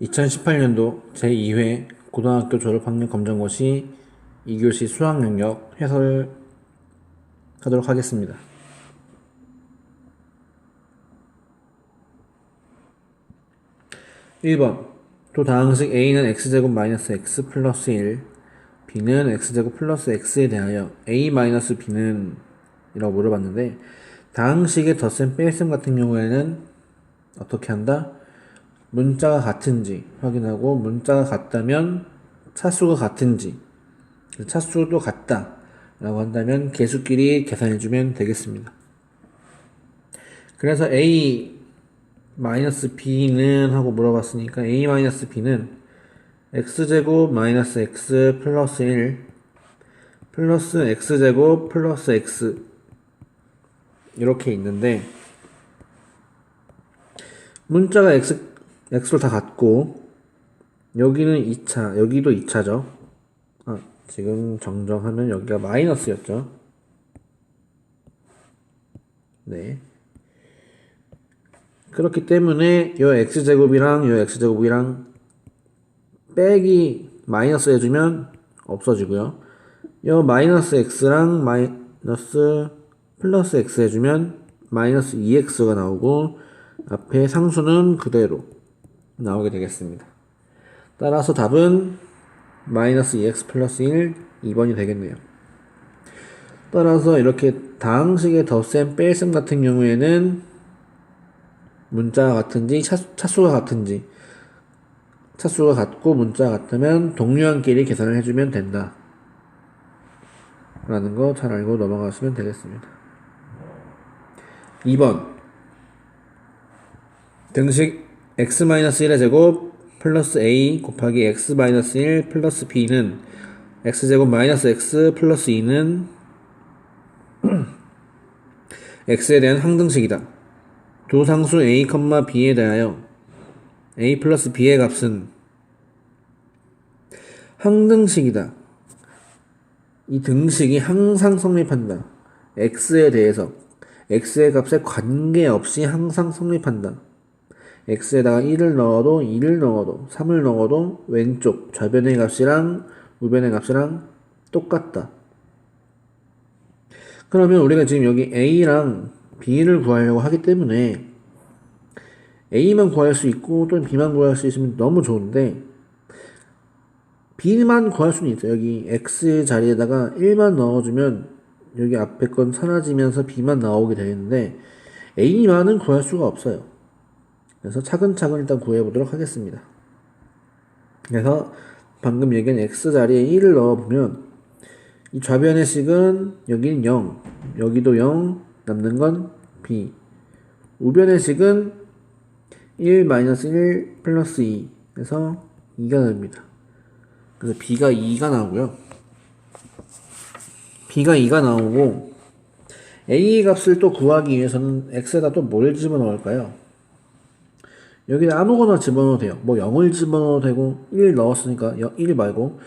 2018년도 제2회 고등학교 졸업학력 검정고시 2교시 수학 영역 해설하도록 하겠습니다. 1번 또 다항식 a는 x제곱 마이너스 x 플러스 1 b는 x제곱 플러스 x에 대하여 a 마이너스 b는 이라고 물어봤는데, 다항식의 덧셈 뺄셈 같은 경우에는 어떻게 한다? 문자가 같은지 확인하고, 문자가 같다면 차수가 같은지, 차수도 같다 라고 한다면 개수끼리 계산해주면 되겠습니다. 그래서 a 마이너스 b는 하고 물어봤으니까 a 마이너스 b는 x제곱 마이너스 x 플러스 1 플러스 x제곱 플러스 x 이렇게 있는데, 문자가 x로 다 같고 여기는 2차, 여기도 2차죠. 지금 정정하면 여기가 마이너스였죠. 네. 그렇기 때문에 요 x제곱이랑 요 x제곱이랑 빼기 마이너스 해주면 없어지고요. 요 마이너스 x랑 마이너스 플러스 x 해주면 마이너스 2x가 나오고, 앞에 상수는 그대로 나오게 되겠습니다. 따라서 답은 마이너스 2x 플러스 1 2번이 되겠네요. 따라서 이렇게 다항식의 덧셈 뺄셈 같은 경우에는 문자가 같은지 차수가 같은지, 차수가 같고 문자가 같으면 동류한끼리 계산을 해주면 된다 라는 거 잘 알고 넘어가시면 되겠습니다. 2번 등식 x-1의 제곱 플러스 a 곱하기 x-1 플러스 b는 x제곱 마이너스 x 플러스 2는 x에 대한 항등식이다. 두 상수 a, b에 대하여 a 플러스 b의 값은 항등식이다. 이 등식이 항상 성립한다. x에 대해서, x의 값에 관계없이 항상 성립한다. x에다가 1을 넣어도 2를 넣어도 3을 넣어도 왼쪽 좌변의 값이랑 우변의 값이랑 똑같다. 그러면 우리가 지금 여기 a랑 b를 구하려고 하기 때문에 a만 구할 수 있고 또 b만 구할 수 있으면 너무 좋은데, b만 구할 수는 있어요. 여기 x 자리에다가 1만 넣어주면 여기 앞에 건 사라지면서 b만 나오게 되는데 a만은 구할 수가 없어요. 그래서 차근차근 일단 구해보도록 하겠습니다. 그래서 방금 얘기한 x 자리에 1을 넣어보면 이 좌변의 식은 여기는 0, 여기도 0, 남는 건 b. 우변의 식은 1 마이너스 1 플러스 2 해서 2가 됩니다. 그래서 b가 2가 나오고요. b가 2가 나오고, a 값을 또 구하기 위해서는 x에다 또 뭘 집어넣을까요? 여기다 아무거나 집어넣어도 돼요. 뭐 0을 집어넣어도 되고 1 넣었으니까 1 말고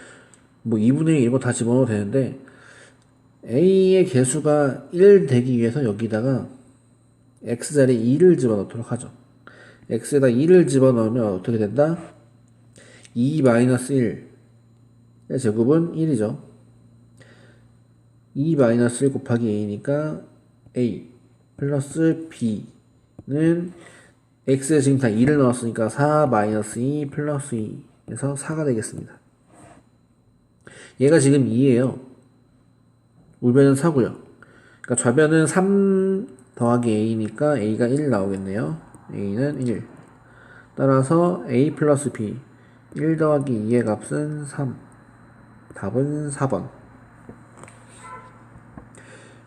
뭐 2분의 1 이런 거 다 집어넣어도 되는데, a의 개수가 1 되기 위해서 여기다가 x자리에 2를 집어넣도록 하죠. x에다 2를 집어넣으면 어떻게 된다? 2 마이너스 1 제곱은 1이죠. 2 마이너스 1 곱하기 a니까 a 플러스 b는 x에 지금 다 2를 넣었으니까 4 마이너스 2 플러스 2 해서 4가 되겠습니다. 얘가 지금 2예요. 우변은 4고요. 그러니까 좌변은 3 더하기 a니까 a가 1 나오겠네요. a는 1. 따라서 a 플러스 b 1 더하기 2의 값은 3. 답은 4번.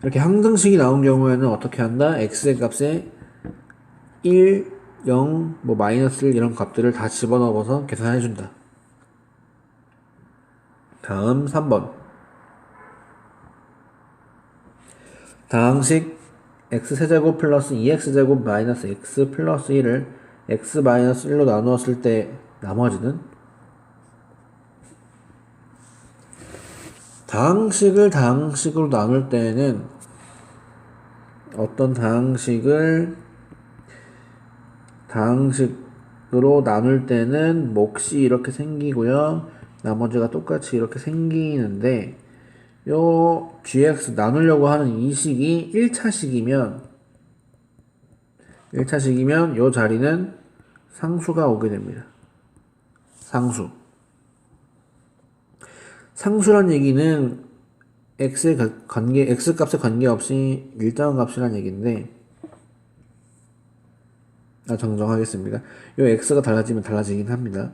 이렇게 항등식이 나온 경우에는 어떻게 한다? x의 값에 1, 0, 뭐 마이너스 1 이런 값들을 다 집어넣어서 계산해준다. 다음 3번. 다항식 x세제곱 플러스 2x제곱 마이너스 x 플러스 1을 x 마이너스 1로 나누었을 때 나머지는, 다항식을 다항식으로 나눌 때에는 어떤 다항식을 다항식으로 으로 나눌 때는 몫이 이렇게 생기고요. 나머지가 똑같이 이렇게 생기는데 요 gx 나누려고 하는 이 식이 1차식이면 요 자리는 상수가 오게 됩니다. 상수란 얘기는 x의 관계, x 값에 관계없이 일정한 값이란 얘기인데, 정정하겠습니다. 요 x가 달라지면 달라지긴 합니다.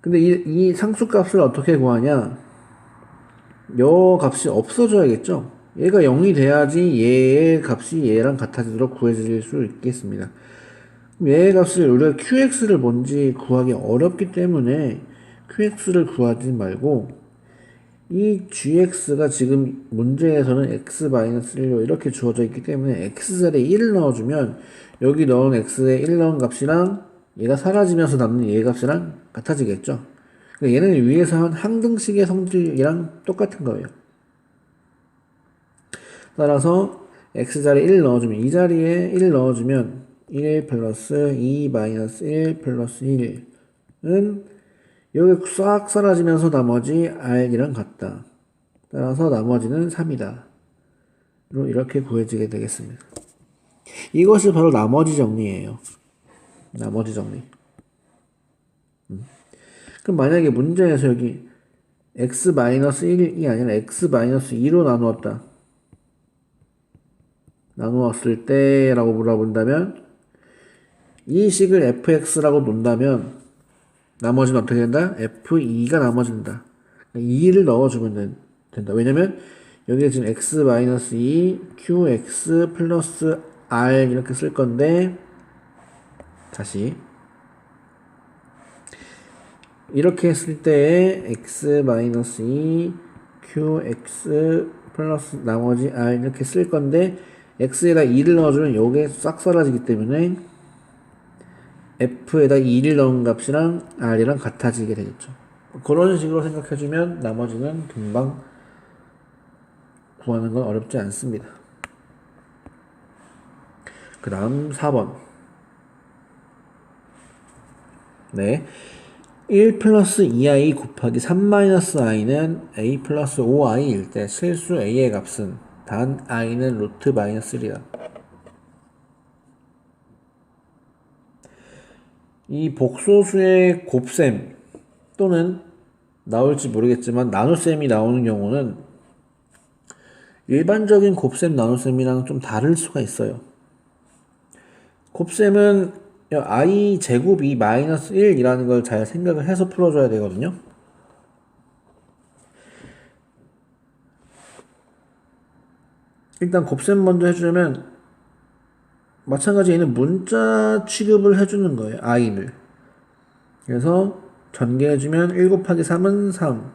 근데 이 상수 값을 어떻게 구하냐? 요 값이 없어져야겠죠? 얘가 0이 돼야지 얘의 값이 얘랑 같아지도록 구해질 수 있겠습니다. 얘의 값을 우리가 qx를 뭔지 구하기 어렵기 때문에 qx를 구하지 말고 이 gx가 지금 문제에서는 x-1로 이렇게 주어져 있기 때문에 x자리에 1을 넣어주면 여기 넣은 x에 1 넣은 값이랑 얘가 사라지면서 남는 얘 값이랑 같아지겠죠. 그러니까 얘는 위에서 한 항등식의 성질이랑 똑같은 거예요. 따라서 x자리에 1 넣어주면 이 자리에 1 넣어주면 1 플러스 2 마이너스 1 플러스 1은 여기 싹 사라지면서 나머지 r이랑 같다. 따라서 나머지는 3이다. 이렇게 구해지게 되겠습니다. 이것이 바로 나머지 정리예요. 나머지 정리. 그럼 만약에 문제에서 여기 x-1이 아니라 x-2로 나누었을 때라고 물어본다면 이 식을 fx라고 놓는다면 나머지는 어떻게 된다? f2가 나머진다. 2를 넣어주면 된다. 왜냐면 여기에 지금 x-2 qx 플러스 r 이렇게 쓸 건데 다시 이렇게 했을 때 x-2 qx 플러스 나머지 r 이렇게 쓸 건데 x에다 2를 넣어주면 요게 싹 사라지기 때문에 f에다 2를 넣은 값이랑 r이랑 같아지게 되겠죠. 그런 식으로 생각해주면 나머지는 금방 구하는 건 어렵지 않습니다. 그 다음 4번. 네. 1 플러스 2i 곱하기 3 마이너스 i는 a 플러스 5i일 때 실수 a의 값은 단 i는 루트 마이너스 1이다. 이 복소수의 곱셈 또는 나올지 모르겠지만 나눗셈이 나오는 경우는 일반적인 곱셈 나눗셈이랑 좀 다를 수가 있어요. 곱셈은 i 제곱이 마이너스 1이라는 걸 잘 생각을 해서 풀어줘야 되거든요. 일단 곱셈 먼저 해주려면 마찬가지 얘는 문자 취급을 해주는 거예요. i를. 그래서 전개해주면 1 곱하기 3은 3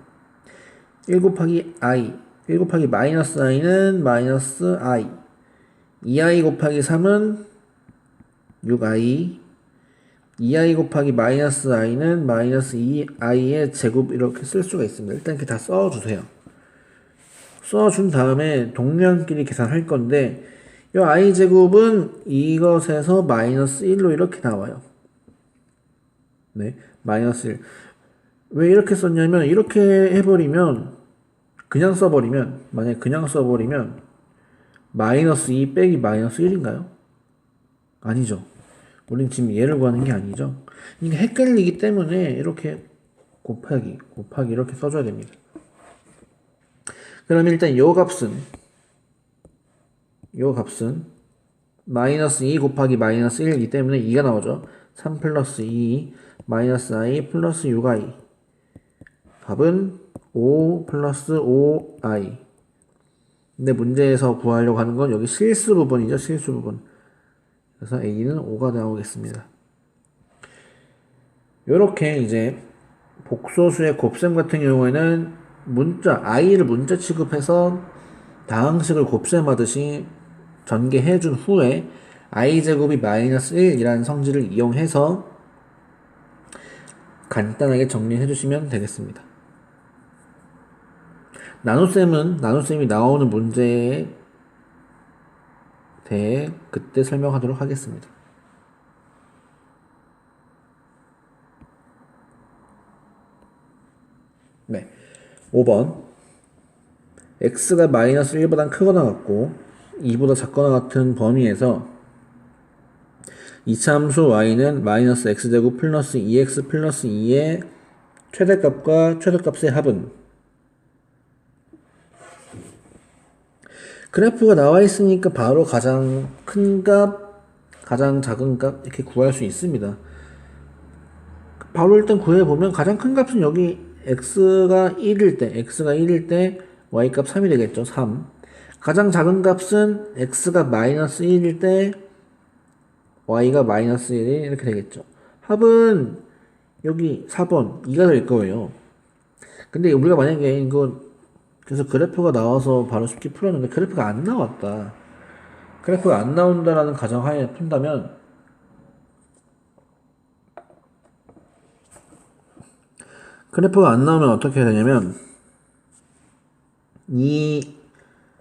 1 곱하기 i 1 곱하기 마이너스 i는 마이너스 i 2i 곱하기 3은 6i 2i 곱하기 마이너스 i는 마이너스 2i의 제곱 이렇게 쓸 수가 있습니다. 일단 이렇게 다 써주세요. 써준 다음에 동량끼리 계산할 건데 이 i 제곱은 이것에서 마이너스 1로 이렇게 나와요. 네, 마이너스 1. 왜 이렇게 썼냐면 이렇게 해버리면 만약에 그냥 써버리면 마이너스 2 빼기 마이너스 1인가요? 아니죠. 우린 지금 얘를 구하는 게 아니죠. 이게 헷갈리기 때문에 이렇게 곱하기 이렇게 써줘야 됩니다. 그럼 일단 요 값은 마이너스 2 곱하기 마이너스 1이기 때문에 2가 나오죠. 3 플러스 2 마이너스 i 플러스 6i 답은 5 플러스 5i. 근데 문제에서 구하려고 하는 건 여기 실수 부분이죠. 실수 부분. 그래서 a는 5가 나오겠습니다. 요렇게 이제 복소수의 곱셈 같은 경우에는 i를 문자 취급해서 다항식을 곱셈하듯이 전개해준 후에 i제곱이 마이너스 1이라는 성질을 이용해서 간단하게 정리해주시면 되겠습니다. 나눗셈이 나오는 문제에 대해 그때 설명하도록 하겠습니다. 5번 x가 마이너스 1보다 크거나 같고 2보다 작거나 같은 범위에서 이차함수 y는 마이너스 x제곱 플러스 2x 플러스 2의 최대값과 최소값의 합은. 그래프가 나와 있으니까 바로 가장 큰 값, 가장 작은 값 이렇게 구할 수 있습니다. 바로 일단 구해보면 가장 큰 값은 여기 x가 1일 때 y값 3이 되겠죠. 3. 가장 작은 값은 x가 마이너스 1일 때 y가 마이너스 1이 이렇게 되겠죠. 합은 여기 4번 2가 될 거예요. 근데 우리가 만약에 이거 그래서 그래프가 나와서 바로 쉽게 풀었는데 그래프가 안 나왔다. 그래프가 안 나온다라는 가정하에 푼다면 그래프가 안 나오면 어떻게 해야 되냐면 이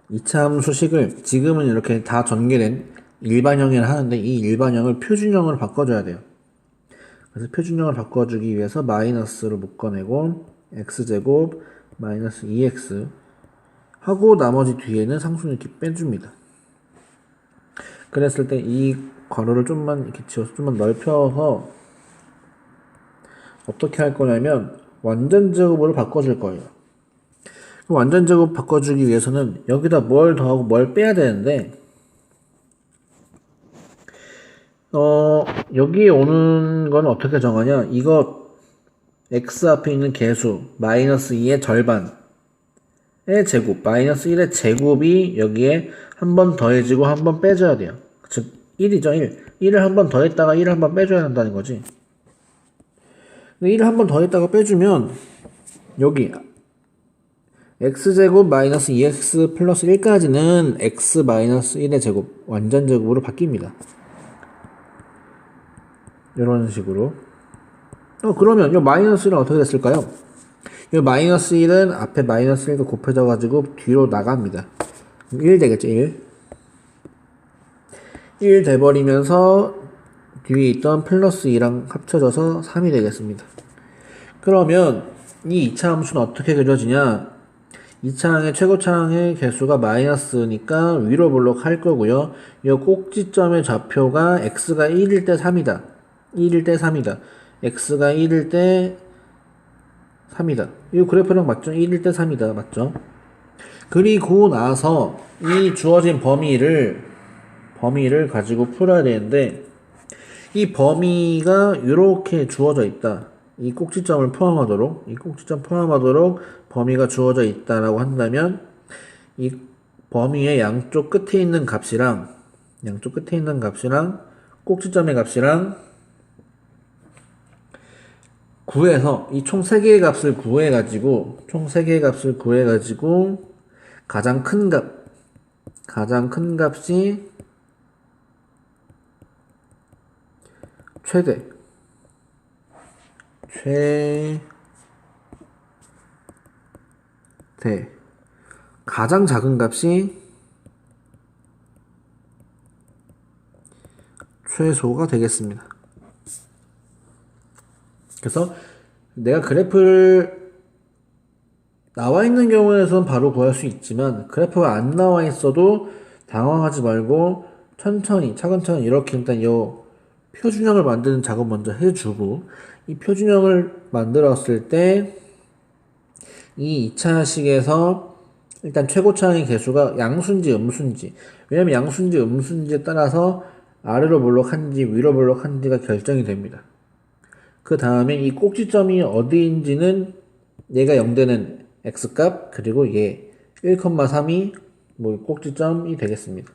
2차 함수식을 지금은 이렇게 다 전개된 일반형이라 하는데 이 일반형을 표준형으로 바꿔줘야 돼요. 그래서 표준형을 바꿔주기 위해서 마이너스를 묶어내고 x제곱 마이너스 2x 하고 나머지 뒤에는 상수는 이렇게 빼줍니다. 그랬을 때 이 괄호를 좀만 이렇게 지워서 좀만 넓혀서 어떻게 할 거냐면 완전 제곱으로 바꿔줄 거예요. 완전 제곱 바꿔주기 위해서는 여기다 뭘 더하고 뭘 빼야 되는데 여기에 오는 건 어떻게 정하냐? 이거 x 앞에 있는 개수 마이너스 2의 절반의 제곱 마이너스 1의 제곱이 여기에 한 번 더해지고 한 번 빼줘야 돼요. 즉 1이죠. 1을 한 번 더했다가 1을 한 번 빼줘야 한다는 거지. 1을 한 번 더했다가 빼주면 여기 x제곱 마이너스 2x 플러스 1까지는 x 마이너스 1의 제곱 완전 제곱으로 바뀝니다. 이런 식으로. 그러면 이 마이너스 1은 어떻게 됐을까요? 이 마이너스 1은 앞에 마이너스 1과 곱해져 가지고 뒤로 나갑니다. 1 되겠죠. 1 돼버리면서 뒤에 있던 플러스 2랑 합쳐져서 3이 되겠습니다. 그러면 이 2차 함수는 어떻게 그려지냐? 2차항의 최고차항의 개수가 마이너스니까 위로 볼록 할 거고요. 이 꼭지점의 좌표가 x가 1일 때 3이다. 1일 때 3이다. x가 1일 때 3이다. 이 그래프랑 맞죠? 1일 때 3이다. 맞죠? 그리고 나서 이 주어진 범위를 가지고 풀어야 되는데 이 범위가 이렇게 주어져 있다. 이 꼭지점 포함하도록 범위가 주어져 있다라고 한다면 이 범위의 양쪽 끝에 있는 값이랑 꼭지점의 값이랑 구해서 이 총 3개의 값을 구해가지고 가장 큰 값이 최대 가장 작은 값이 최소가 되겠습니다. 그래서 내가 그래프를 나와 있는 경우에선 바로 구할 수 있지만 그래프가 안 나와 있어도 당황하지 말고 천천히 차근차근 이렇게 일단 요 표준형을 만드는 작업 먼저 해주고 이 표준형을 만들었을 때 이 2차식에서 일단 최고차항의 개수가 양수인지 음수인지, 왜냐면 양수인지 음수인지에 따라서 아래로 볼록한지 위로 볼록한지가 결정이 됩니다. 그 다음에 이 꼭지점이 어디인지는 얘가 0되는 x값 그리고 얘 1,3이 꼭지점이 되겠습니다.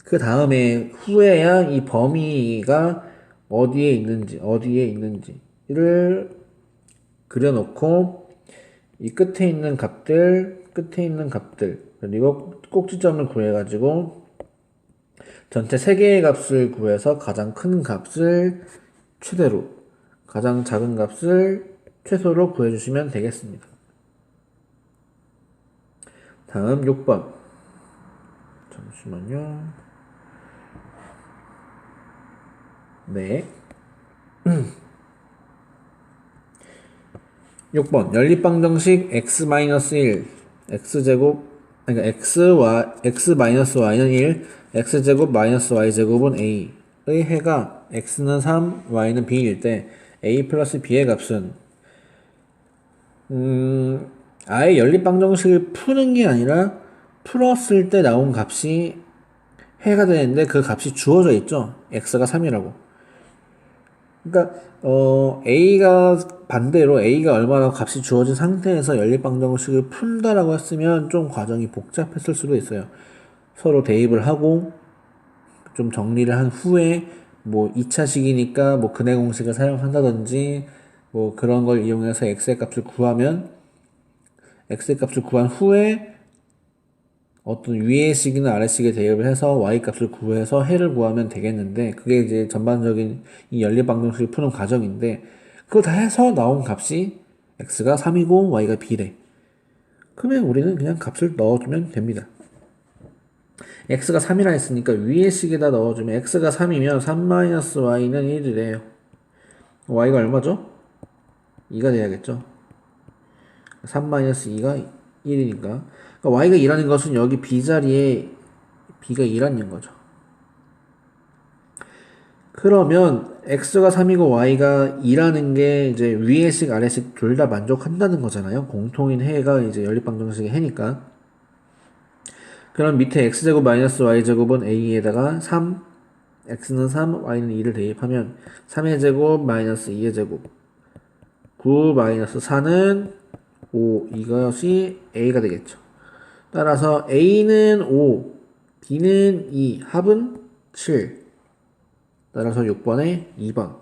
그 다음에 후에야 이 범위가 어디에 있는지를 그려놓고 이 끝에 있는 값들 그리고 꼭지점을 구해가지고 전체 3개의 값을 구해서 가장 큰 값을 최대로 가장 작은 값을 최소로 구해주시면 되겠습니다. 다음 6번 잠시만요. 네. 6번 연립방정식 x-1 x제곱 그러니까 x-y는 1 x제곱 마이너스 y제곱은 a의 해가 x는 3 y는 b일 때 a 플러스 b의 값은 아예 연립방정식을 푸는 게 아니라 풀었을 때 나온 값이 해가 되는데 그 값이 주어져 있죠. x가 3이라고. 그러니까 a가 반대로 a가 얼마나 값이 주어진 상태에서 연립방정식을 푼다라고 했으면 좀 과정이 복잡했을 수도 있어요. 서로 대입을 하고 좀 정리를 한 후에 뭐 2차식이니까 뭐 근해 공식을 사용한다든지 뭐 그런 걸 이용해서 x의 값을 구하면 x의 값을 구한 후에 어떤 위의 식이나 아래 식에 대입을 해서 y 값을 구해서 해를 구하면 되겠는데 그게 이제 전반적인 이 연립방정식을 푸는 과정인데 그거 다 해서 나온 값이 x가 3이고 y가 b래. 그러면 우리는 그냥 값을 넣어주면 됩니다. x가 3이라 했으니까 위의 식에다 넣어주면 x가 3이면 3-y는 1이래요. y가 얼마죠? 2가 돼야겠죠. 3-2가 1이니까 그러니까 y가 2라는 것은 여기 b자리에 b가 2라는 거죠. 그러면 x가 3이고 y가 2라는 게 이제 위의 식 아래 식 둘 다 만족한다는 거잖아요. 공통인 해가 이제 연립방정식의 해니까. 그럼 밑에 x제곱 마이너스 y제곱은 a에다가 3 x는 3 y는 2를 대입하면 3의 제곱 마이너스 2의 제곱 9 마이너스 4는 5 이것이 a가 되겠죠. 따라서 a는 5 b는 2 합은 7 따라서 6번에 2번.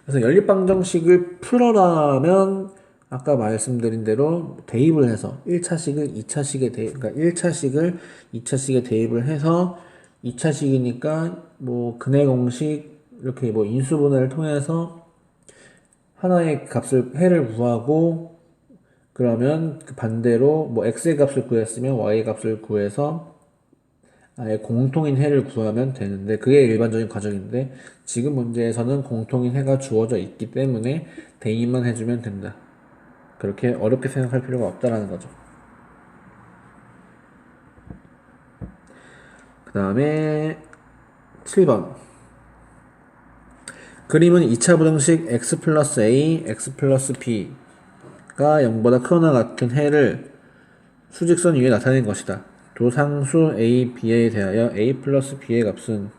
그래서 연립방정식을 풀어라면 아까 말씀드린 대로 대입을 해서 1차식을 2차식에 대입, 그러니까 1차식을 2차식에 대입을 해서 2차식이니까 뭐 근해 공식 이렇게 뭐 인수분해를 통해서 하나의 값을 해를 구하고 그러면 그 반대로 뭐 x의 값을 구했으면 y의 값을 구해서 아예 공통인 해를 구하면 되는데 그게 일반적인 과정인데 지금 문제에서는 공통인 해가 주어져 있기 때문에 대입만 해주면 된다. 그렇게 어렵게 생각할 필요가 없다라는 거죠. 그 다음에 7번 그림은 2차 부등식 x 플러스 a, x 플러스 b가 0보다 크거나 같은 해를 수직선 위에 나타낸 것이다. 도상수 a, b에 대하여 a 플러스 b의 값은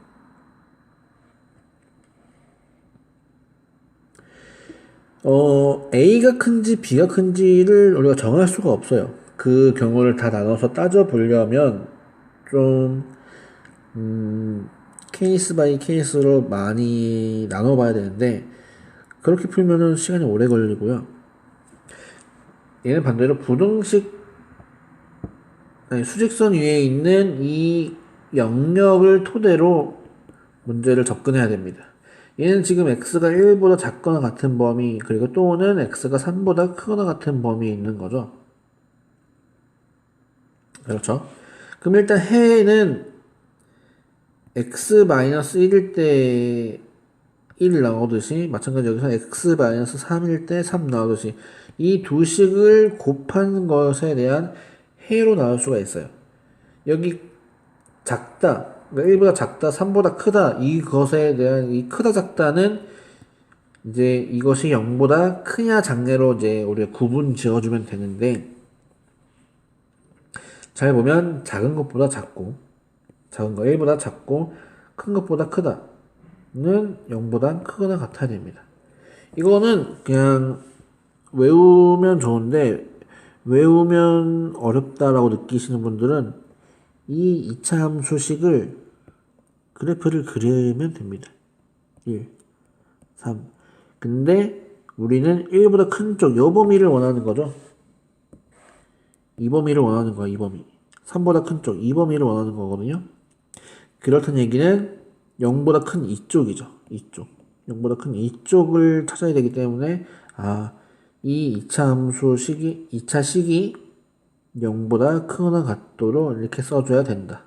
a가 큰지 b가 큰지를 우리가 정할 수가 없어요. 그 경우를 다 나눠서 따져보려면 좀 케이스 바이 케이스로 많이 나눠봐야 되는데 그렇게 풀면은 시간이 오래 걸리고요. 얘는 반대로 부등식 아니, 수직선 위에 있는 이 영역을 토대로 문제를 접근해야 됩니다. 얘는 지금 x가 1보다 작거나 같은 범위 그리고 또는 x가 3보다 크거나 같은 범위에 있는 거죠. 그렇죠. 그럼 일단 해는 x-1일 때 1 나오듯이 마찬가지 여기서 x-3일 때 3 나오듯이 이 두 식을 곱하는 것에 대한 해로 나올 수가 있어요. 여기 작다, 그러니까 1보다 작다, 3보다 크다 이것에 대한 이 크다 작다는 이제 이것이 0보다 크냐 작냐로 이제 우리가 구분 지어주면 되는데 잘 보면 작은 것보다 작고 작은 거 1보다 작고 큰 것보다 크다는 0보다 크거나 같아야 됩니다. 이거는 그냥 외우면 좋은데 외우면 어렵다라고 느끼시는 분들은 이 2차 함수식을 그래프를 그리면 됩니다. 1, 3. 근데 우리는 1보다 큰 쪽, 요 범위를 원하는 거죠. 이 범위를 원하는 거야, 이 범위. 3보다 큰 쪽, 이 범위를 원하는 거거든요. 그렇다는 얘기는 0보다 큰 이쪽이죠. 이쪽. 0보다 큰 이쪽을 찾아야 되기 때문에, 이 2차 함수식이, 2차 식이 0보다 크거나 같도록 이렇게 써줘야 된다.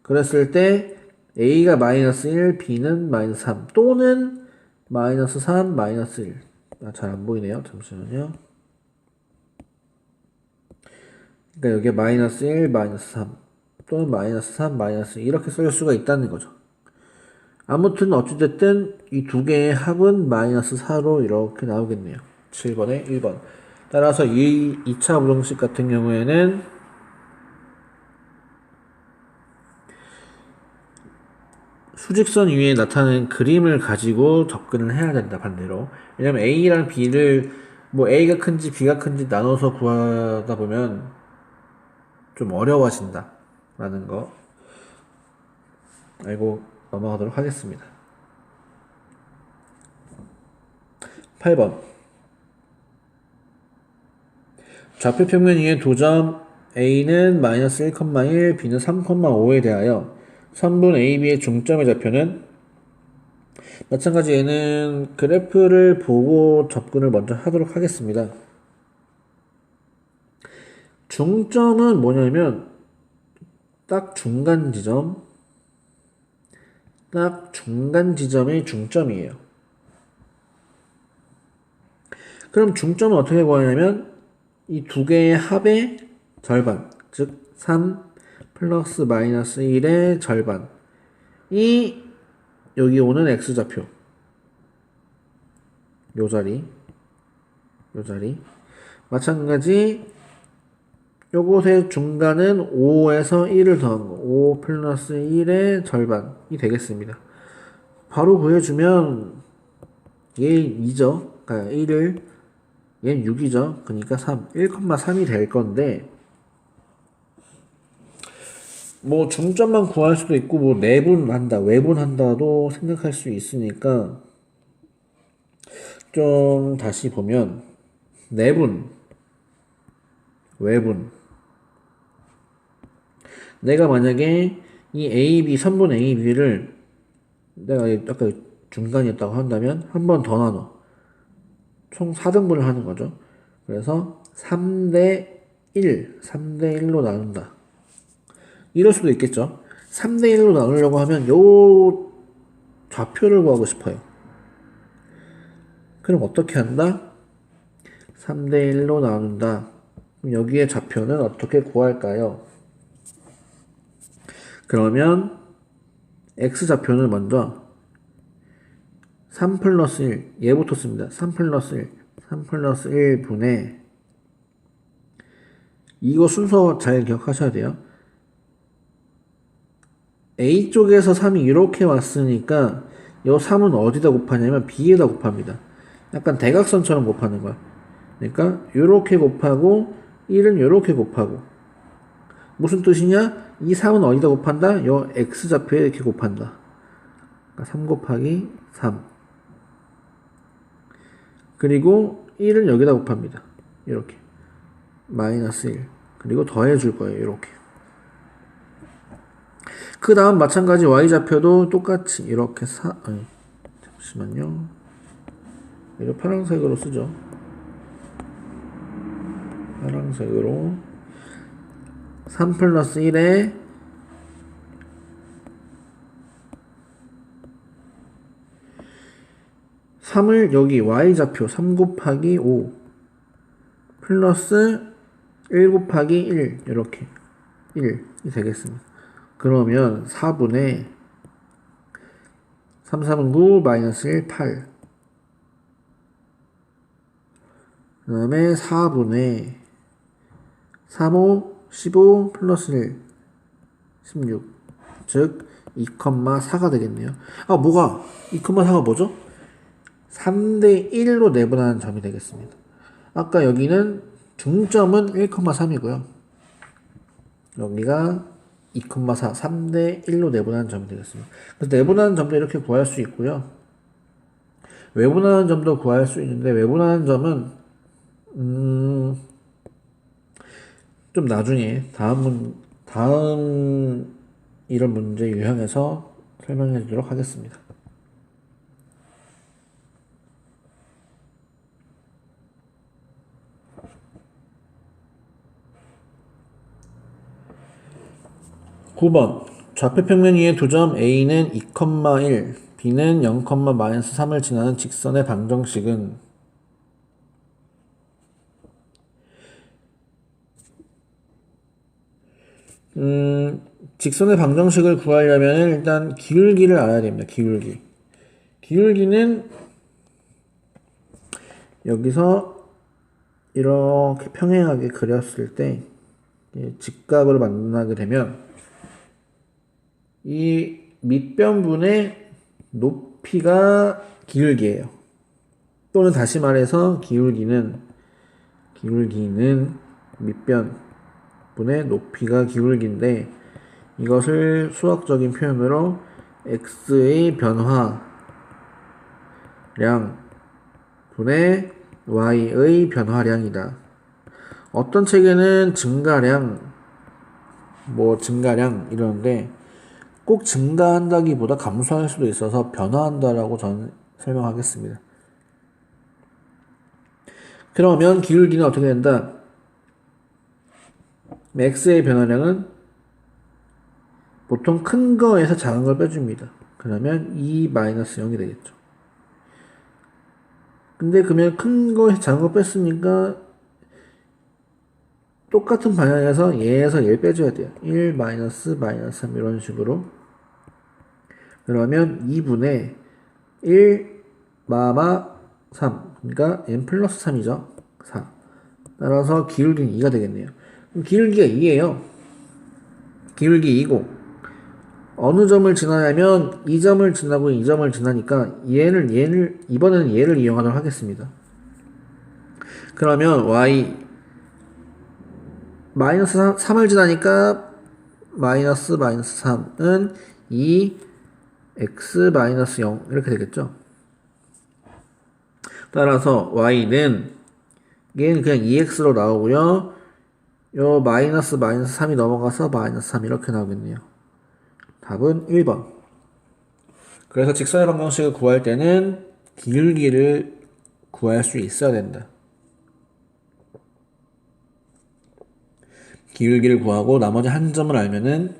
그랬을 때, A가 마이너스 1, B는 마이너스 3, 또는 마이너스 3, 마이너스 1. 잘 안 보이네요. 잠시만요. 그러니까 여기에 마이너스 1, 마이너스 3 또는 마이너스 3, 마이너스 이렇게 쓸 수가 있다는 거죠. 아무튼 어찌됐든 이 두 개의 합은 마이너스 4로 이렇게 나오겠네요. 7번에 1번. 따라서 이 2차 부등식 같은 경우에는 수직선 위에 나타나는 그림을 가지고 접근을 해야 된다, 반대로. 왜냐면 A랑 B를 뭐 A가 큰지 B가 큰지 나눠서 구하다 보면 좀 어려워진다 라는 거 알고 넘어가도록 하겠습니다. 8번. 좌표 평면 위에 도점 A는 마이너스 1,1, B는 3,5에 대하여 선분 AB의 중점의 좌표는 마찬가지 얘는 그래프를 보고 접근을 먼저 하도록 하겠습니다. 중점은 뭐냐면 딱 중간 지점의 중점이에요. 그럼 중점은 어떻게 구하냐면 이 두 개의 합의 절반, 즉 3 플러스 마이너스 1의 절반이 여기 오는 x좌표 요 자리 마찬가지 요곳의 중간은 5에서 1을 더한 거 5 플러스 1의 절반이 되겠습니다. 바로 구해주면 얘 2죠. 그러니까 1을 얘는 6이죠. 그러니까 3 1,3이 될 건데 뭐 중점만 구할 수도 있고 뭐 내분한다 외분한다도 생각할 수 있으니까 좀 다시 보면 내분 외분 내가 만약에 이 AB 선분 AB를 내가 아까 중간이었다고 한다면 한 번 더 나눠 총 4등분을 하는 거죠. 그래서 3대 1로 나눈다. 이럴 수도 있겠죠. 3대 1로 나누려고 하면 요 좌표를 구하고 싶어요. 그럼 어떻게 한다? 3대 1로 나눈다. 그럼 여기에 좌표는 어떻게 구할까요? 그러면 x좌표는 먼저 3 플러스 1 얘부터 씁니다. 3 플러스 1분의 이거 순서 잘 기억하셔야 돼요. A쪽에서 3이 이렇게 왔으니까 이 3은 어디다 곱하냐면 B에다 곱합니다. 약간 대각선처럼 곱하는 거야. 그러니까 이렇게 곱하고 1은 이렇게 곱하고 무슨 뜻이냐? 이 3은 어디다 곱한다? 요 x좌표에 이렇게 곱한다. 그러니까 3 곱하기 3 그리고 1은 여기다 곱합니다. 이렇게 마이너스 1 그리고 더해줄 거예요. 이렇게 그 다음 마찬가지 y좌표도 똑같이 이렇게 잠시만요. 이거 파란색으로 쓰죠. 파란색으로 3 플러스 1에 3을 여기 y좌표 3 곱하기 5 플러스 1 곱하기 1 이렇게 1이 되겠습니다. 그러면 4분의 3, 3은 9 마이너스 1, 8 그 다음에 4분의 3, 5, 15 플러스 1 16 즉 2,4가 되겠네요. 뭐가 2,4가 뭐죠? 3대 1로 내분하는 점이 되겠습니다. 아까 여기는 중점은 1,3이고요. 여기가 2,4, 3대 1로 내분하는 점이 되겠습니다. 그래서 내분하는 점도 이렇게 구할 수 있고요. 외분하는 점도 구할 수 있는데 외분하는 점은 좀 나중에 다음 이런 문제 유형에서 설명해 주도록 하겠습니다. (9번) 좌표 평면 위에 두 점 A는 2,1, B는 0, 마이너스 3을 지나는 직선의 방정식은 직선의 방정식을 구하려면 일단 기울기를 알아야 됩니다. 기울기. 기울기는 여기서 이렇게 평행하게 그렸을 때 직각으로 만나게 되면 이 밑변분의 높이가 기울기예요. 또는 다시 말해서 기울기는 밑변분의 높이가 기울기인데 이것을 수학적인 표현으로 x의 변화량 분의 y의 변화량이다. 어떤 책에는 증가량 이러는데 꼭 증가한다기보다 감소할 수도 있어서 변화한다라고 저는 설명하겠습니다. 그러면 기울기는 어떻게 된다? x의 변화량은 보통 큰 거에서 작은 걸 빼줍니다. 그러면 2-0이 되겠죠. 근데 그러면 큰 거에서 작은 거 뺐으니까 똑같은 방향에서 얘에서 얘를 빼줘야 돼요. 1-3 이런 식으로. 그러면 2분의 1 3 그러니까 n 플러스 3이죠. 4. 따라서 기울기는 2가 되겠네요. 그럼 기울기가 2예요. 기울기 2고 어느 점을 지나냐면 이 점을 지나고 이 점을 지나니까 이번에는 얘를 이용하도록 하겠습니다. 그러면 y 마이너스 3을 지나니까 마이너스 3은 2x 마이너스 0 이렇게 되겠죠. 따라서 y는 얘는 그냥 2x로 나오고요. 요 마이너스 3이 넘어가서 마이너스 3 이렇게 나오겠네요. 답은 1번. 그래서 직선의 방정식을 구할 때는 기울기를 구할 수 있어야 된다. 기울기를 구하고 나머지 한 점을 알면은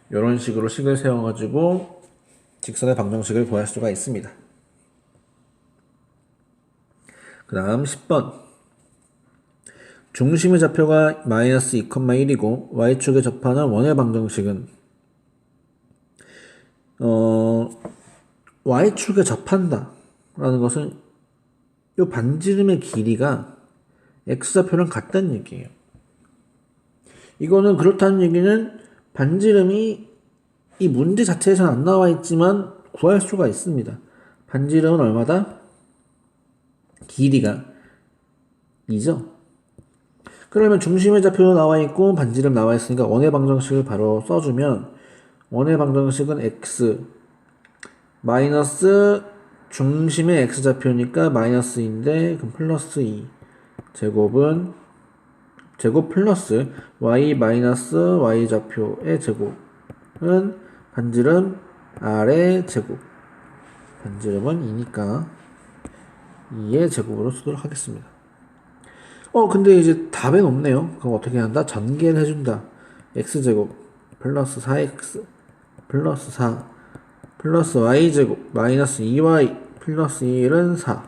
이런 식으로 식을 세워가지고 직선의 방정식을 구할 수가 있습니다. 그 다음 10번. 중심의 좌표가 마이너스 2,1이고 y축에 접하는 원의 방정식은 y축에 접한다 라는 것은 이 반지름의 길이가 x좌표랑 같다는 얘기예요. 이거는 그렇다는 얘기는 반지름이 이 문제 자체에서는 안 나와 있지만 구할 수가 있습니다. 반지름은 얼마다? 길이가 2죠. 그러면 중심의 좌표 나와 있고 반지름 나와 있으니까 원의 방정식을 바로 써주면 원의 방정식은 x 마이너스 중심의 x좌표니까 마이너스인데 그럼 플러스 2 제곱 플러스 y 마이너스 y좌표의 제곱은 반지름 r의 제곱 반지름은 2니까 2의 제곱으로 쓰도록 하겠습니다. 근데 이제 답엔 없네요. 그럼 어떻게 한다? 전개를 해준다. x제곱 플러스 4x 플러스 4 플러스 y제곱 마이너스 2y 플러스 1은 4.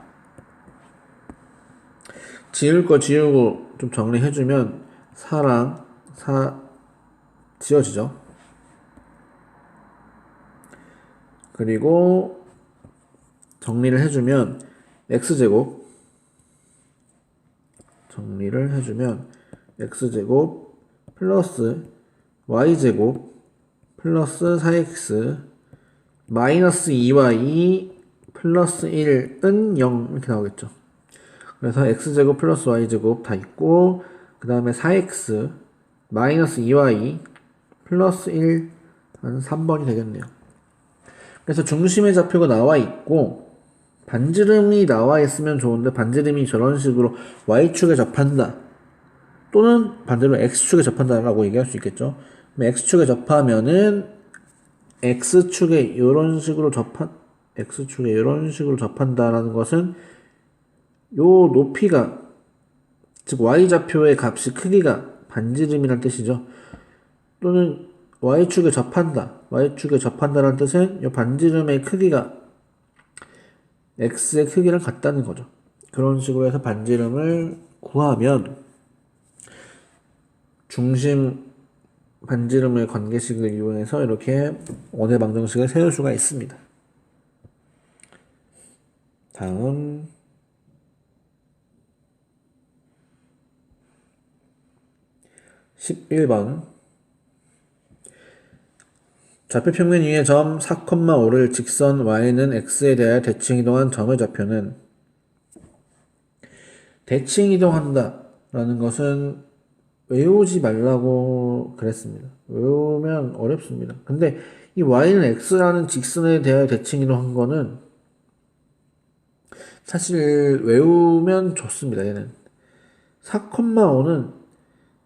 지울 거 지우고 좀 정리해주면 4랑 4 지워지죠. 그리고 정리를 해주면 x제곱 플러스 y제곱 플러스 4x 마이너스 2y 플러스 1은 0 이렇게 나오겠죠. 그래서 x제곱 플러스 y제곱 다 있고 그 다음에 4x 마이너스 2y 플러스 1 한 3번이 되겠네요. 그래서 중심의 좌표가 나와 있고 반지름이 나와 있으면 좋은데 반지름이 저런 식으로 y축에 접한다 또는 반대로 x축에 접한다라고 얘기할 수 있겠죠. x축에 접하면은 x축에 이런 식으로 접한다라는 것은 요 높이가 즉 y좌표의 값이 크기가 반지름이란 뜻이죠. 또는 y축에 접한다라는 뜻은 요 반지름의 크기가 x의 크기랑 같다는 거죠. 그런 식으로 해서 반지름을 구하면 중심 반지름의 관계식을 이용해서 이렇게 원의 방정식을 세울 수가 있습니다. 다음 11번 좌표 평면 위의 점 4,5를 직선 y는 x에 대하여 대칭 이동한 점의 좌표는 대칭 이동한다 라는 것은 외우지 말라고 그랬습니다. 외우면 어렵습니다. 근데 이 y는 x라는 직선에 대하여 대칭 이동한 거는 사실 외우면 좋습니다. 얘는 4,5는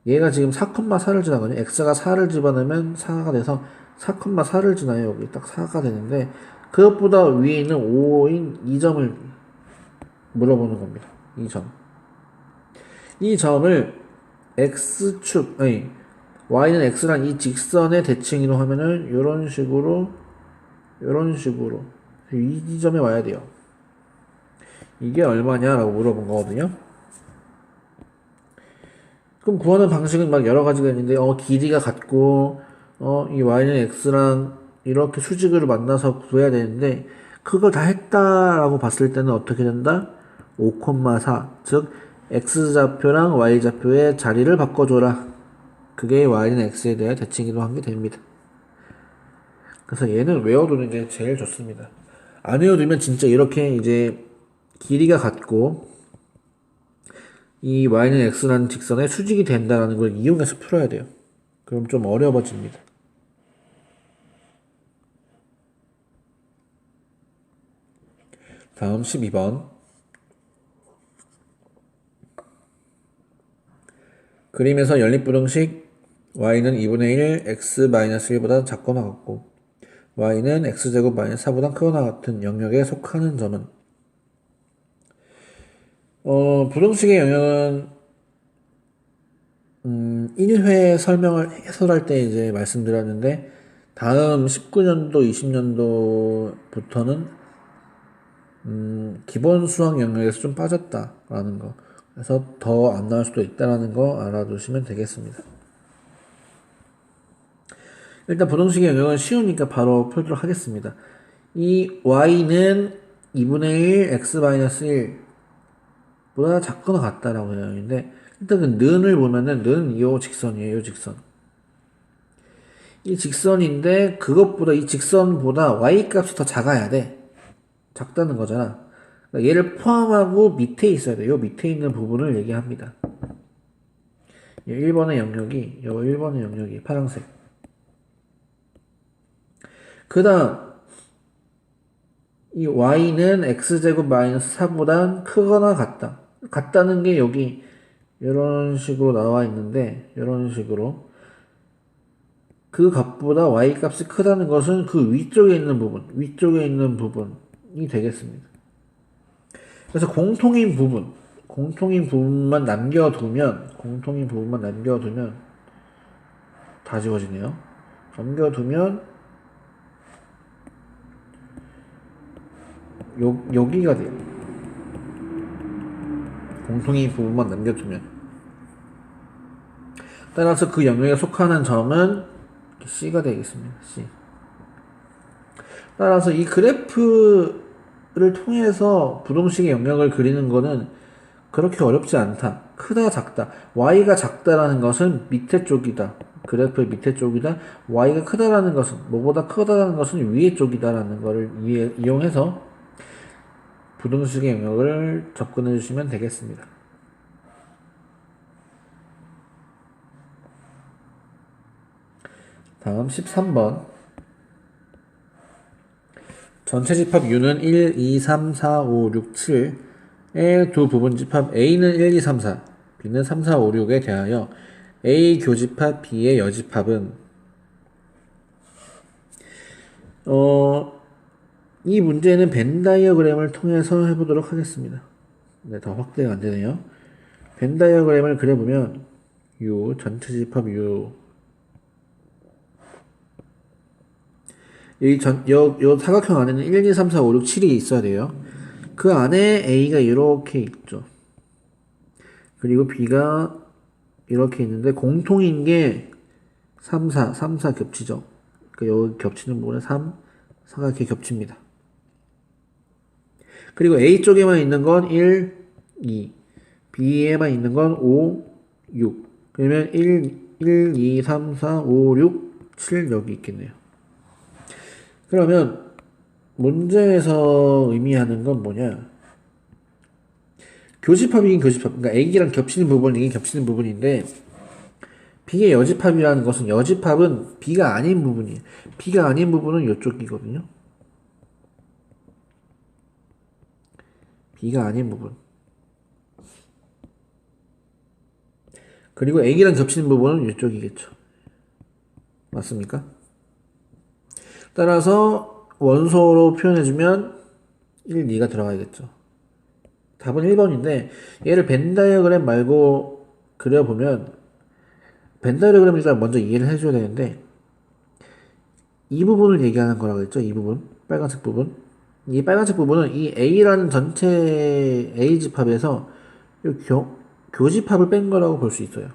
얘가 지금 4,4를 지나거든요. x가 4를 집어넣으면 4가 돼서 4,4를 지나요. 여기 딱 4가 되는데 그것보다 위에 있는 5인 이 점을 물어보는 겁니다. 이 점을 x축 아니 y는 x란 이 직선의 대칭으로 하면은 이런 식으로 이 지점에 와야 돼요. 이게 얼마냐라고 물어본 거거든요. 그럼 구하는 방식은 막 여러 가지가 있는데 길이가 같고 이 y는 x랑 이렇게 수직으로 만나서 구해야 되는데 그걸 다 했다라고 봤을 때는 어떻게 된다? 5,4 즉 x좌표랑 y좌표의 자리를 바꿔줘라. 그게 y는 x에 대해 대칭 이동한 게 됩니다. 그래서 얘는 외워두는 게 제일 좋습니다. 안 외워두면 진짜 이렇게 이제 길이가 같고 이 y는 x라는 직선에 수직이 된다는 걸 이용해서 풀어야 돼요. 그럼 좀 어려워집니다. 다음 12번 그림에서 연립부등식 y는 2분의 1 x-1보다 작거나 같고 y는 x제곱 마이너스 4보다 크거나 같은 영역에 속하는 점은 부등식의 영역은 1회 설명을 해설할 때 이제 말씀드렸는데 다음 19년도 20년도부터는 기본 수학 영역에서 좀 빠졌다라는 거 그래서 더 안 나올 수도 있다라는 거 알아두시면 되겠습니다. 일단 부등식의 영역은 쉬우니까 바로 풀도록 하겠습니다. 이 y는 2분의 1 x-1 보다 작거나 같다라고 되어있는데 일단 그 는을 보면은 는 이 직선이에요. 이 직선. 이 직선인데 그것보다 이 직선보다 y 값이 더 작아야 돼. 작다는 거잖아. 그러니까 얘를 포함하고 밑에 있어야 돼. 요 밑에 있는 부분을 얘기합니다. 1번의 영역이 파란색. 그 다음 이 y는 x제곱 마이너스 4보다 크거나 같다. 같다는 게 여기 이런 식으로 나와 있는데 이런 식으로 그 값보다 y 값이 크다는 것은 그 위쪽에 있는 부분이 되겠습니다. 그래서 공통인 부분만 남겨두면 다 지워지네요. 남겨두면 여기가 돼요. 공통인 부분만 남겨두면 따라서 그 영역에 속하는 점은 C가 되겠습니다. C. 따라서 이 그래프를 통해서 부등식의 영역을 그리는 거는 그렇게 어렵지 않다. 크다, 작다. y가 작다라는 것은 밑에 쪽이다. 그래프의 밑에 쪽이다. y가 크다라는 것은, 뭐보다 크다라는 것은 위에 쪽이다라는 것을 이용해서 부등식의 영역을 접근해 주시면 되겠습니다. 다음 13번 전체 집합 U는 1, 2, 3, 4, 5, 6, 7의 두 부분 집합 A는 1, 2, 3, 4, B는 3, 4, 5, 6에 대하여 A 교집합 B의 여집합은 이 문제는 벤 다이어그램을 통해서 해보도록 하겠습니다. 네, 더 확대가 안 되네요. 벤 다이어그램을 그려보면 U 전체 집합 U 요 사각형 안에는 1, 2, 3, 4, 5, 6, 7이 있어야 돼요. 그 안에 A가 이렇게 있죠. 그리고 B가 이렇게 있는데 공통인 게 3, 4, 3, 4 겹치죠. 그러니까 여기 겹치는 부분에 3, 4가 이렇게 겹칩니다. 그리고 A 쪽에만 있는 건 1, 2, B에만 있는 건 5, 6. 그러면 1, 2, 3, 4, 5, 6, 7 여기 있겠네요. 그러면 문제에서 의미하는 건 뭐냐? 교집합이긴 교집합. 그러니까 A랑 겹치는 부분, 이게 겹치는 부분인데 B의 여집합이라는 것은 여집합은 B가 아닌 부분이에요. B가 아닌 부분은 이쪽이거든요. B가 아닌 부분. 그리고 A랑 겹치는 부분은 이쪽이겠죠. 맞습니까? 따라서 원소로 표현해주면 1, 2가 들어가야겠죠. 답은 1번인데 얘를 벤 다이어그램 말고 그려보면 벤 다이어그램을 일단 먼저 이해를 해줘야 되는데 이 부분을 얘기하는 거라고 했죠. 이 부분, 빨간색 부분. 이 빨간색 부분은 이 A라는 전체 A 집합에서 교집합을 뺀 거라고 볼 수 있어요.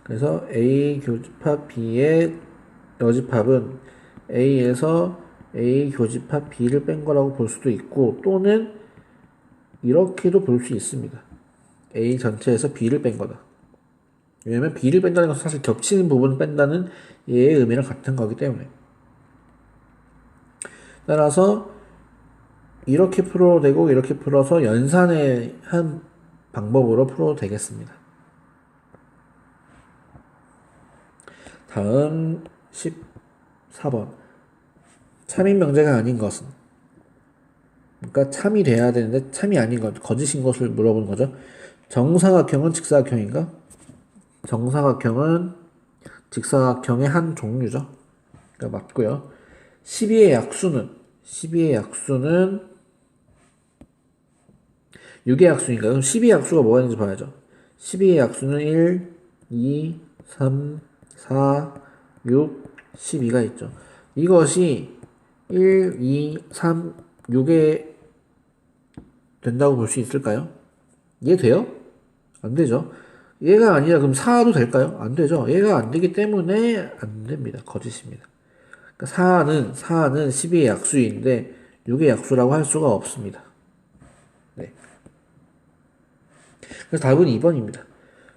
그래서 A 교집합 B의 여집합은 A에서 A 교집합 B를 뺀 거라고 볼 수도 있고 또는 이렇게도 볼 수 있습니다. A 전체에서 B를 뺀 거다. 왜냐면 B를 뺀다는 것은 사실 겹치는 부분을 뺀다는 얘의 의미랑 같은 거기 때문에. 따라서 이렇게 풀어도 되고 이렇게 풀어서 연산의 한 방법으로 풀어도 되겠습니다. 다음 14번. 참인 명제가 아닌 것은? 그러니까 참이 돼야 되는데 참이 아닌 것, 거짓인 것을 물어보는 거죠. 정사각형은 직사각형인가? 정사각형은 직사각형의 한 종류죠. 그러니까 맞고요. 12의 약수는 6의 약수니까 그럼 12의 약수가 뭐가 있는지 봐야죠. 12의 약수는 1, 2, 3, 4, 6, 12가 있죠. 이것이 1, 2, 3, 6에 된다고 볼 수 있을까요? 이해 돼요? 안 되죠. 얘가 아니라 그럼 4도 될까요? 안 되죠. 얘가 안 되기 때문에 안 됩니다. 거짓입니다. 그러니까 4는 12의 약수인데 6의 약수라고 할 수가 없습니다. 네. 그래서 답은 2번입니다.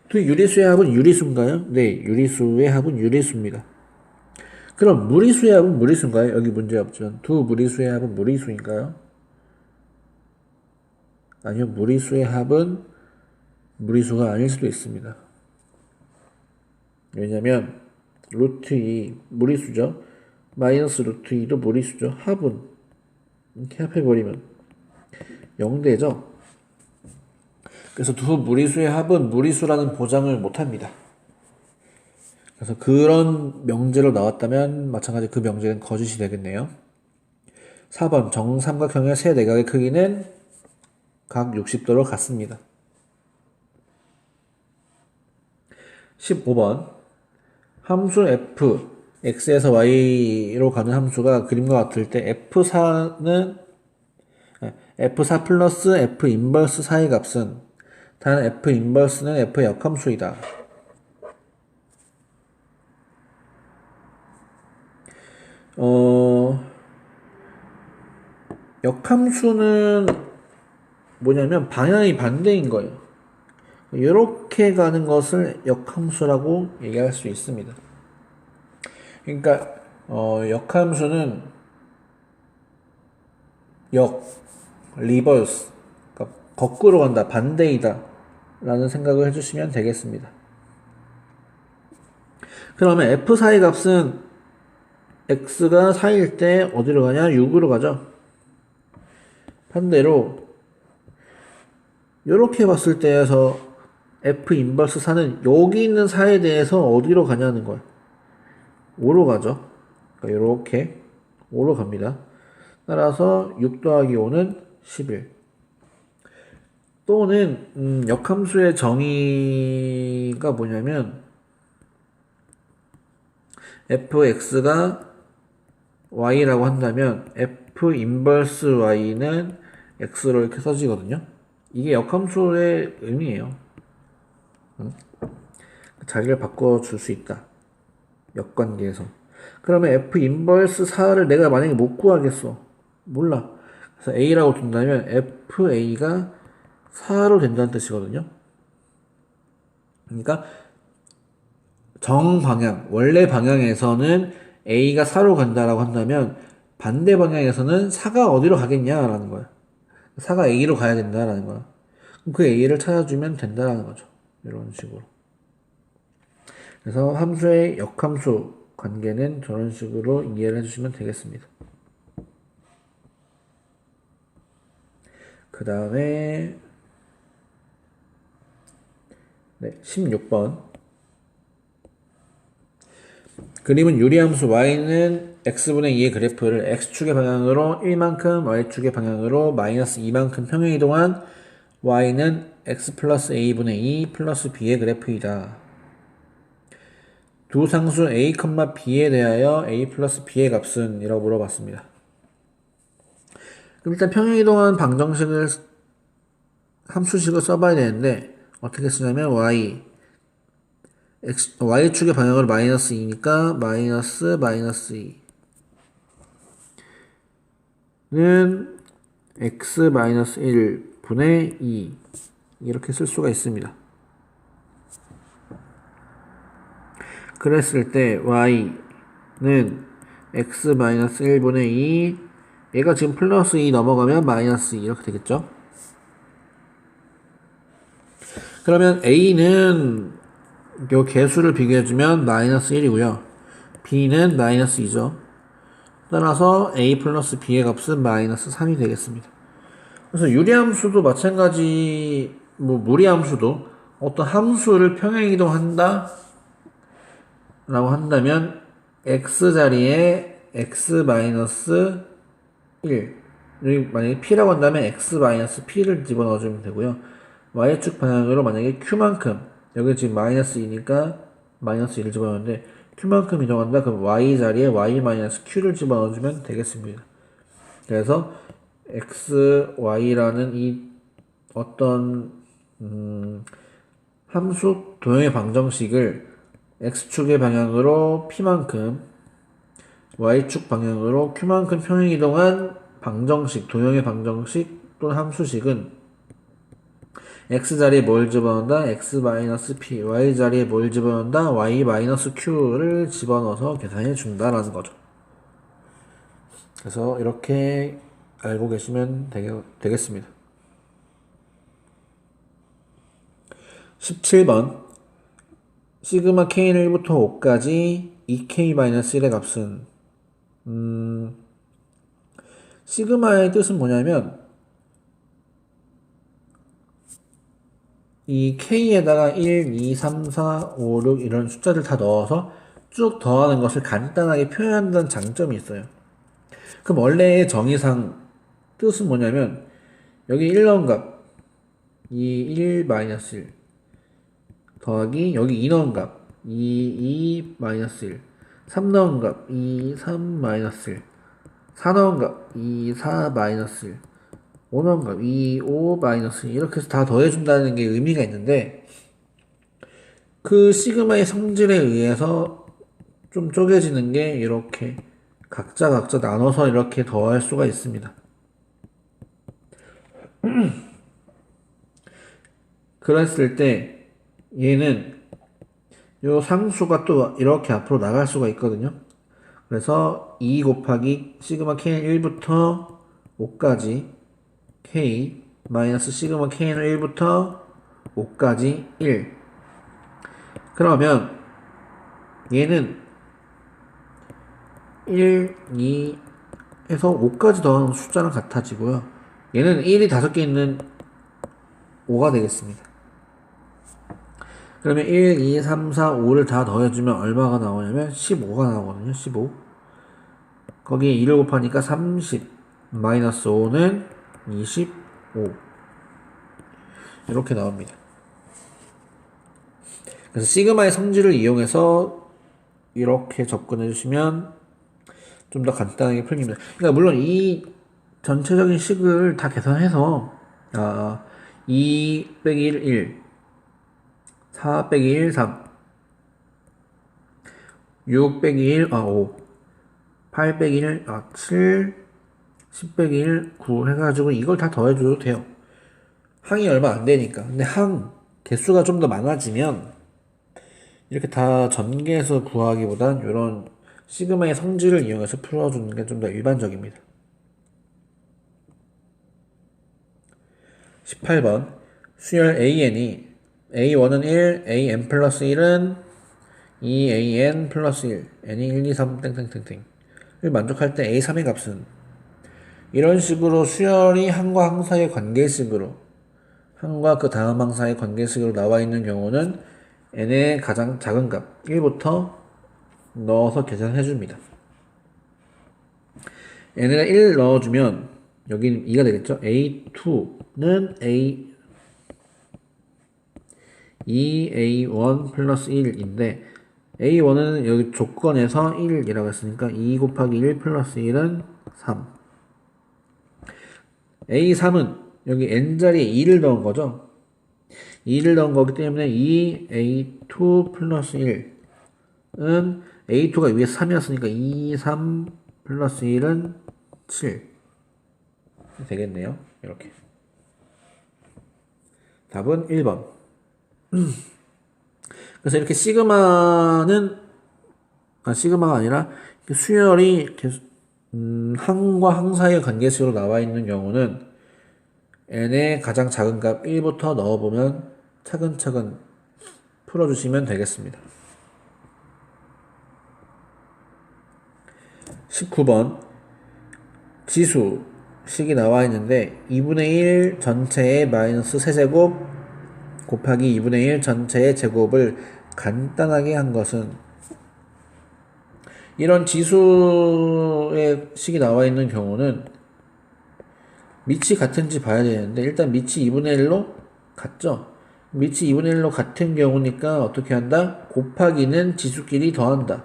두 유리수의 합은 유리수인가요? 네, 유리수의 합은 유리수입니다. 그럼 무리수의 합은 무리수인가요? 여기 문제 없지만 두 무리수의 합은 무리수인가요? 아니요, 무리수의 합은 무리수가 아닐 수도 있습니다. 왜냐면 루트 2 무리수죠. 마이너스 루트 2도 무리수죠. 합은 이렇게 합해버리면 0되죠. 그래서 두 무리수의 합은 무리수라는 보장을 못합니다. 그래서 그런 명제로 나왔다면 마찬가지 그 명제는 거짓이 되겠네요. 4번 정삼각형의 세 내각의 크기는 각 60도로 같습니다. 15번 함수 f x에서 y로 가는 함수가 그림과 같을 때 f4 플러스 f 인버스 사이 값은 단 f 인버스는 f 역함수이다. 역함수는 뭐냐면 방향이 반대인 거예요. 이렇게 가는 것을 역함수라고 얘기할 수 있습니다. 그러니까 역함수는 리버스, 그러니까 거꾸로 간다, 반대이다 라는 생각을 해주시면 되겠습니다. 그러면 f4의 값은 x가 4일 때 어디로 가냐? 6으로 가죠. 반대로 이렇게 봤을 때에서 f 인버스 4는 여기 있는 4에 대해서 어디로 가냐는 거예요. 5로 가죠. 그러니까 이렇게 5로 갑니다. 따라서 6 더하기 5는 11. 또는 역함수의 정의가 뭐냐면 fx가 y라고 한다면 f 인버스 y는 x로 이렇게 써지거든요. 이게 역함수의 의미예요. 자리를 바꿔줄 수 있다. 역관계에서. 그러면 F 인버스 4를 내가 만약에 못 구하겠어. 몰라. 그래서 A라고 둔다면 FA가 4로 된다는 뜻이거든요. 그러니까 정방향, 원래 방향에서는 A가 4로 간다라고 한다면 반대 방향에서는 4가 어디로 가겠냐라는 거야. 4가 A로 가야 된다라는 거야. 그럼 그 A를 찾아주면 된다라는 거죠. 이런 식으로. 그래서 함수의 역함수 관계는 저런 식으로 이해를 해주시면 되겠습니다. 그 다음에 16번 그림은 유리함수 y는 x분의 2의 그래프를 x축의 방향으로 1만큼 y축의 방향으로 마이너스 2만큼 평행이동한 y는 x 플러스 a분의 2 플러스 b의 그래프이다. 두 상수 a, b에 대하여 a 플러스 b의 값은? 이라고 물어봤습니다. 그럼 일단 평행이동한 방정식을 함수식을 써봐야 되는데 어떻게 쓰냐면 y축의 방향으로 마이너스 2니까 마이너스 2는 x 마이너스 1 분의 2 이렇게 쓸 수가 있습니다. 그랬을 때 y는 x 마이너스 1분의 2 얘가 지금 플러스 2 넘어가면 마이너스 2 이렇게 되겠죠. 그러면 a는 요 개수를 비교해주면 마이너스 1이고요. b는 마이너스 2죠. 따라서 a 플러스 b의 값은 마이너스 3이 되겠습니다. 그래서 유리함수도 마찬가지, 무리함수도 어떤 함수를 평행이동한다 라고 한다면 x 자리에 x 마이너스 1 여기 만약에 p라고 한다면 x 마이너스 p를 집어넣어주면 되고요. y축 방향으로 만약에 q만큼 여기 지금 마이너스 2니까 마이너스 1을 집어넣는데 q만큼 이동한다. 그럼 y 자리에 y 마이너스 q를 집어넣어주면 되겠습니다. 그래서 x, y라는 이 어떤 함수 도형의 방정식을 x축의 방향으로 p만큼 y축 방향으로 q만큼 평행이동한 방정식, 도형의 방정식 또는 함수식은 x자리에 뭘 집어넣는다? x-p, y자리에 뭘 집어넣는다? y-q를 집어넣어서 계산해 준다라는 거죠. 그래서 이렇게 알고 계시면 되겠습니다. 17번 시그마 k는 1부터 5까지 2k-1의 값은 시그마의 뜻은 뭐냐면 이 k에다가 1, 2, 3, 4, 5, 6 이런 숫자를 다 넣어서 쭉 더하는 것을 간단하게 표현한다는 장점이 있어요. 그럼 원래의 정의상 뜻은 뭐냐면 여기 1 넣은 값, 이 1 마이너스 1 더하기 여기 2 넣은 값, 2 마이너스 1 3 넣은 값, 2 3 마이너스 1 4 넣은 값, 2 4 마이너스 1 5 넣은 값, 2 5 마이너스 1 이렇게 해서 다 더해준다는 게 의미가 있는데 그 시그마의 성질에 의해서 좀 쪼개지는 게 이렇게 각자 나눠서 이렇게 더할 수가 있습니다. 그랬을 때 얘는 요 상수가 또 이렇게 앞으로 나갈 수가 있거든요. 그래서 2 곱하기 시그마 k는 1부터 5까지 k 마이너스 시그마 k는 1부터 5까지 1 그러면 얘는 1, 2 해서 5까지 더하는 숫자랑 같아지고요. 얘는 1이 5개 있는 5가 되겠습니다. 그러면 1, 2, 3, 4, 5를 다 더해주면 얼마가 나오냐면 15가 나오거든요. 15 거기에 2를 곱하니까 30 마이너스 5는 25 이렇게 나옵니다. 그래서 시그마의 성질을 이용해서 이렇게 접근해 주시면 좀 더 간단하게 풀립니다. 그러니까 물론 이 전체적인 식을 다 계산해서 2 빼기 1 4 빼기 1 3 6 빼기 1, 5. 8 빼기 1, 7. 10 빼기 1, 9 해가지고 이걸 다 더해줘도 돼요. 항이 얼마 안 되니까. 근데 항 개수가 좀 더 많아지면 이렇게 다 전개해서 구하기보단 이런 시그마의 성질을 이용해서 풀어주는 게 좀 더 일반적입니다. 18번 수열 AN이 A1은 1, AN 플러스 1은 2AN 플러스 1, N이 1, 2, 3 땡땡땡땡 을 만족할 때 A3의 값은 이런 식으로 수열이 항과 항 사이의 관계식으로 항과 그 다음 항 사이의 관계식으로 나와 있는 경우는 n의 가장 작은 값 1부터 넣어서 계산해 줍니다. n에다 1 넣어주면 여기는 2가 되겠죠. a2는 2a1 플러스 1인데 a1은 여기 조건에서 1이라고 했으니까 2 곱하기 1 플러스 1은 3. a3은 여기 n자리에 2를 넣은 거죠. 2를 넣은 거기 때문에 2a2 플러스 1은 a2가 위에 3이었으니까 2, 3 플러스 1은 7 되겠네요. 이렇게 답은 1번. 그래서 이렇게 시그마가 아니라 수열이 항과 항 사이의 관계식으로 나와 있는 경우는 n의 가장 작은 값 1부터 넣어보면 차근차근 풀어주시면 되겠습니다. 19번 지수식이 나와 있는데 2분의 1 전체의 마이너스 세제곱 곱하기 2분의 1 전체의 제곱을 간단하게 한 것은 이런 지수의 식이 나와 있는 경우는 밑이 같은지 봐야 되는데 일단 밑이 2분의 1로 같죠? 밑이 2분의 1로 같은 경우니까 어떻게 한다? 곱하기는 지수끼리 더한다.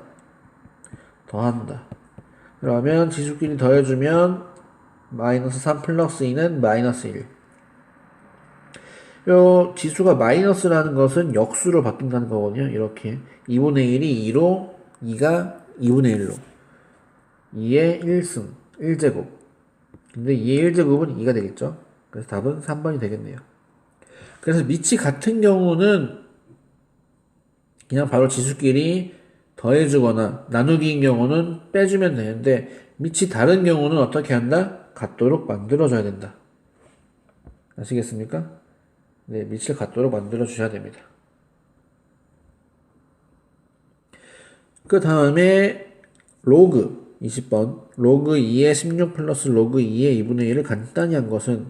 그러면 지수끼리 더해주면 마이너스 3 플러스 2는 마이너스 1. 요 지수가 마이너스라는 것은 역수로 바뀐다는 거거든요. 이렇게 2분의 1이 2로 2가 2분의 1로 2의 1승 1제곱 근데 2의 1제곱은 2가 되겠죠. 그래서 답은 3번이 되겠네요. 그래서 밑이 같은 경우는 그냥 바로 지수끼리 더해주거나 나누기인 경우는 빼주면 되는데 밑이 다른 경우는 어떻게 한다? 같도록 만들어줘야 된다. 아시겠습니까? 네, 밑을 같도록 만들어 주셔야 됩니다. 그 다음에 로그 20번 로그 2의 16 플러스 로그 2의 2분의 1을 간단히 한 것은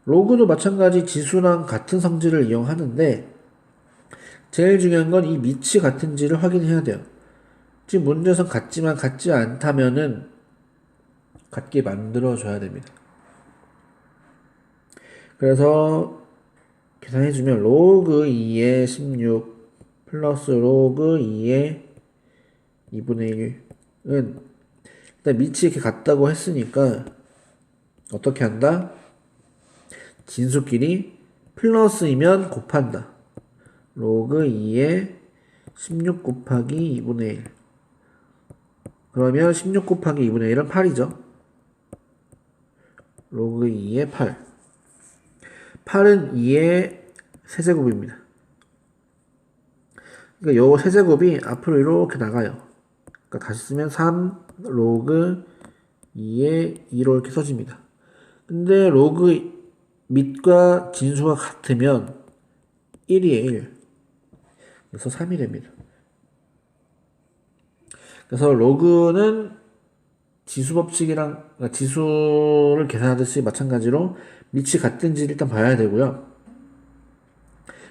로그도 마찬가지 지수랑 같은 성질을 이용하는데 제일 중요한 건 이 밑이 같은지를 확인해야 돼요. 지금 문제에서 같지만 같지 않다면은 같게 만들어 줘야 됩니다. 그래서 계산해주면 로그 2의 16 플러스 로그 2의 2분의 1은 일단 밑이 이렇게 같다고 했으니까 어떻게 한다? 진수끼리 플러스이면 곱한다. 로그 2의 16 곱하기 2분의 1 그러면 16 곱하기 2분의 1은 8이죠. 로그 2의 8은 2의 세제곱입니다. 그러니까 요 세제곱이 앞으로 이렇게 나가요. 그러니까 다시 쓰면 3 로그 2의 2로 이렇게 써집니다. 근데 로그 밑과 진수가 같으면 1이에요. 1. 그래서 3이 됩니다. 그래서 로그는 지수 법칙이랑 그러니까 지수를 계산하듯이 마찬가지로 밑이 같은지 일단 봐야 되고요.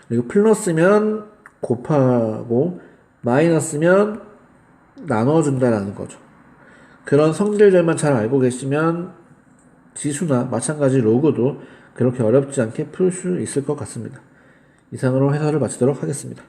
그리고 플러스면 곱하고 마이너스면 나눠준다라는 거죠. 그런 성질들만 잘 알고 계시면 지수나 마찬가지 로그도 그렇게 어렵지 않게 풀 수 있을 것 같습니다. 이상으로 해설을 마치도록 하겠습니다.